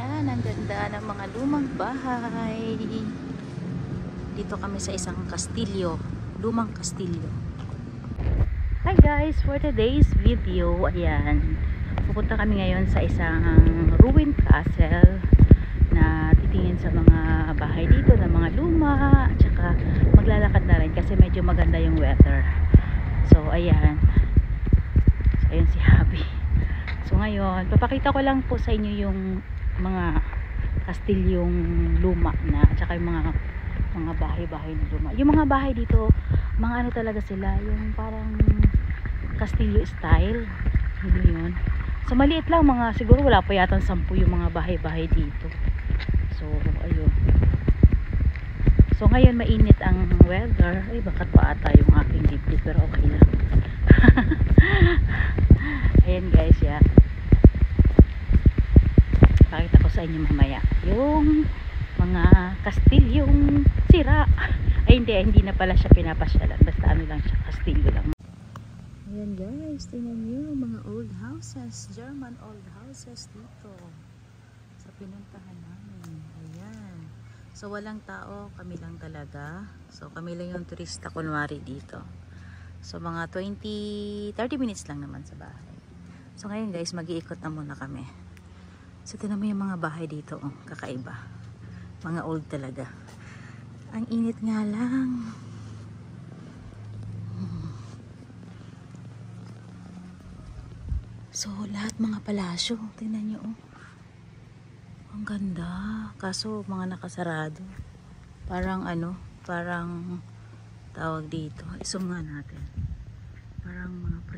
Ayan, ang ganda ng mga lumang bahay. Dito kami sa isang kastilyo, lumang kastilyo. Hi guys, for today's video, ayan, pupunta kami ngayon sa isang ruined castle na titingin sa mga bahay dito na mga luma, at saka maglalakad na rin kasi medyo maganda yung weather. So ayan, si Habi. So ngayon, papakita ko lang po sa inyo yung mga kastilyong luma na, at saka yung mga bahay-bahay na luma. Yung mga bahay dito, mga ano talaga sila, yung parang kastilyo style. Yun. So maliit lang, mga siguro wala pa yata 10 yung mga bahay-bahay dito. So ayun. So ngayon mainit ang weather. Ay bakat pa ata yung aking dibdib, pero okay lang. Ayan guys, yeah. Pakita ko sa inyo mamaya yung mga kastilyong sira. Ay hindi na pala siya pinapasyalan, basta ano lang siya, kastilyo lang. Ayan guys, tingnan nyo mga old houses, German old houses dito sa pinuntahan namin. Ayan, so walang tao, kami lang talaga. So kami lang yung turista kunwari dito. So mga 30 minutes lang naman sa bahay. So ngayon guys, mag-iikot na muna kami. So tingnan mo yung mga bahay dito, oh, kakaiba. Mga old talaga. Ang init nga lang. So lahat mga palasyo, tingnan nyo, oh. Ang ganda. Kaso mga nakasarado. Parang ano, parang tawag dito. Isum nga natin. Parang mga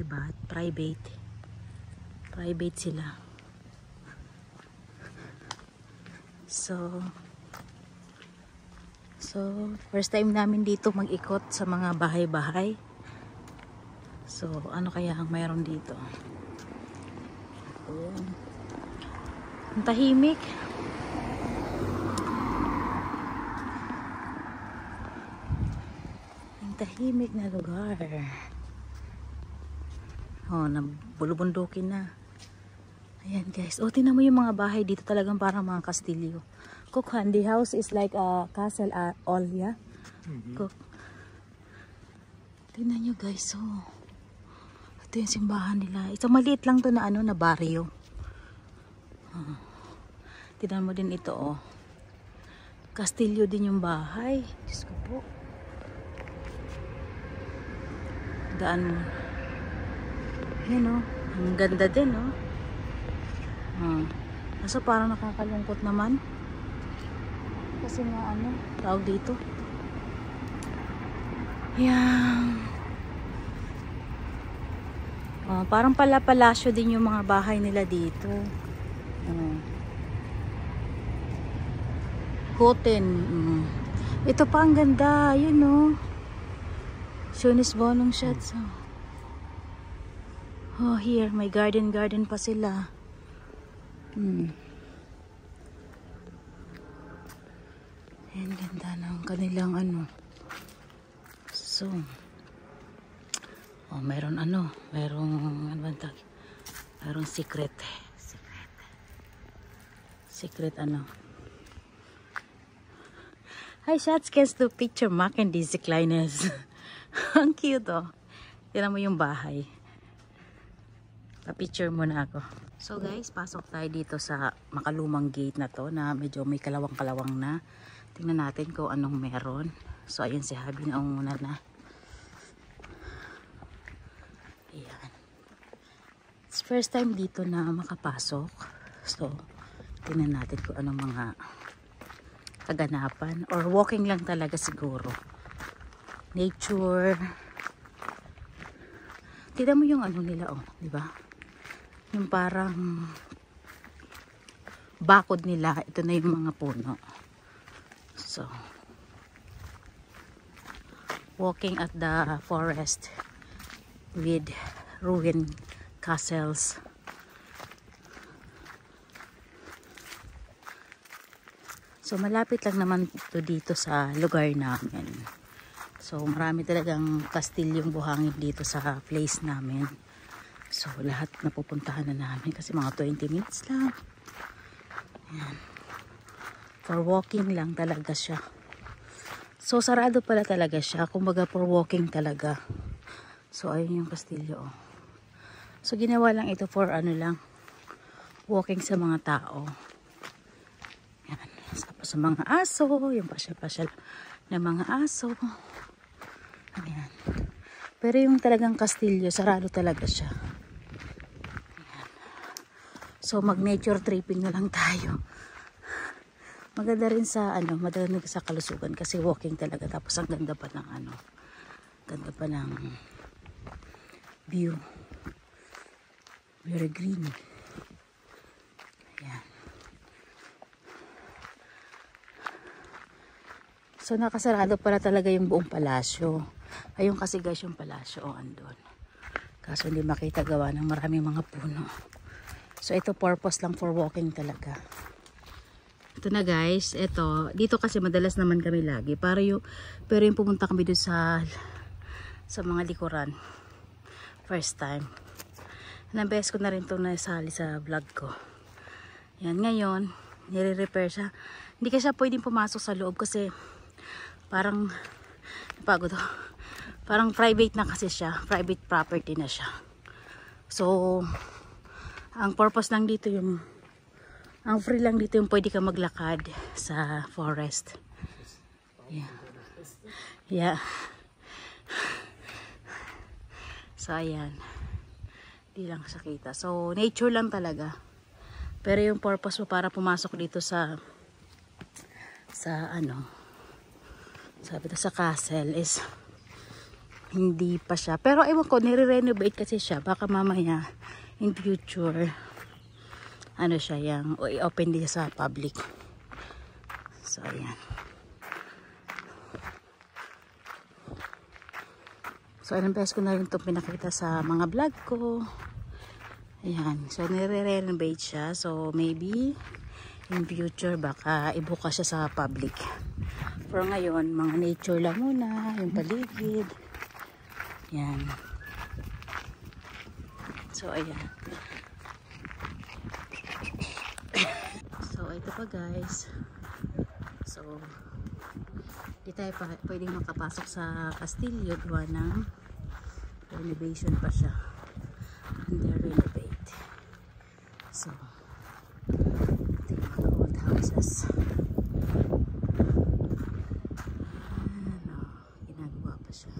private sila. So first time namin dito mag-ikot sa mga bahay-bahay. So ano kaya ang mayroon dito? Ayan. Ang tahimik. Ang tahimik na lugar. Oh, nabulubundukin na. Ayan guys. Oh, tingnan mo yung mga bahay dito, talagang parang mga kastilyo. Kukhan, the house is like a castle all, yeah? Tingnan nyo guys, oh. Ito yung simbahan nila. Isang maliit lang to na ano, na baryo. Tingnan mo din ito, oh. Kastilyo din yung bahay. Diyos ko po. Daan mo. Yan, oh. Ang ganda din, oh. Kaso parang nakakalungkot naman. Kasi nga ano, tawag dito. Yan. Parang palasyo din yung mga bahay nila dito. Hotel. Ito pa ang ganda. Yun, oh. Schönes Wohnungsschätze. Oh, here. May garden pa sila. Ayan, ganda ng kanilang ano. So, oh, mayroong secret ano. Hi Schatz, kannst du picture machen diese kleines? Ang cute, oh. Tignan mo yung bahay. Pa-picture muna ako. So guys, pasok tayo dito sa makalumang gate na to na medyo may kalawang-kalawang na. Tingnan natin kung anong meron. So ayun si Habi na umuna na. Ayan. It's first time dito na makapasok. So tingnan natin kung anong mga kaganapan. Or walking lang talaga siguro. Nature. Tingnan mo yung ano nila, oh. Diba? Yung parang bakod nila, ito na yung mga puno. So walking at the forest with ruined castles. So malapit lang naman ito dito sa lugar namin. So marami talagang kastilyong buhangin dito sa place namin. So lahat napupuntahan na namin kasi mga 20 minutes lang. Yan. For walking lang talaga siya. So sarado pala talaga siya. Kumbaga for walking talaga. So ayun yung kastilyo. Oh. So ginawa lang ito for ano lang. Walking sa mga tao. Yan. Sa mga aso. Yung pasyal-pasyal na mga aso. Ayan. Pero yung talagang kastilyo, sarado talaga siya. Ayan. So mag-nature tripping na lang tayo. Maganda rin sa ano, madalag sa kalusugan kasi walking talaga. Tapos ang ganda pa ng ano, ganda pa ng view. Very green. Ayan. So nakasarado pala talaga yung buong palasyo. Ayun kasi guys yung palasyo, oh, andun. Kaso hindi makita gawa ng maraming mga puno. So ito purpose lang for walking talaga. Ito na guys, ito, dito kasi madalas naman kami lagi. Pero yung pumunta kami doon sa mga likuran. First time. Ilang beses ko na rin itong nasali sa vlog ko. Yan, ngayon, nire-repair siya. Hindi kasi siya pwedeng pumasok sa loob kasi parang, napagod to. Parang private na kasi siya. Private property na siya. So, ang purpose lang dito ang free lang dito yung pwede ka maglakad sa forest. Yeah. Yeah. So, ayan. Di lang siya kita. So, nature lang talaga. Pero yung purpose mo para pumasok dito sa ano, sabi ito sa castle is hindi pa siya. Pero ewan ko, nire-renovate kasi siya. Baka mamaya in future ano siya, yung i-open din sa public. So ayan. So ilang beses ko na rin itong pinakita sa mga vlog ko. Ayan. So nire-renovate siya. So maybe in future baka ibuka siya sa public. For ngayon, mga nature lang muna, yung paligid. Ayan. So ayan. So ito pa guys. So di tayo pwedeng makapasok sa kastilyo gawa ng renovation pa siya. Under renovate. So ito yung mga old houses. Ano, ginagawa pa siya.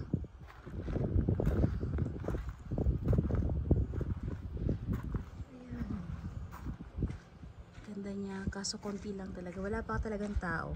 Ganda niya, kaso konti lang talaga. Wala pa talagang tao.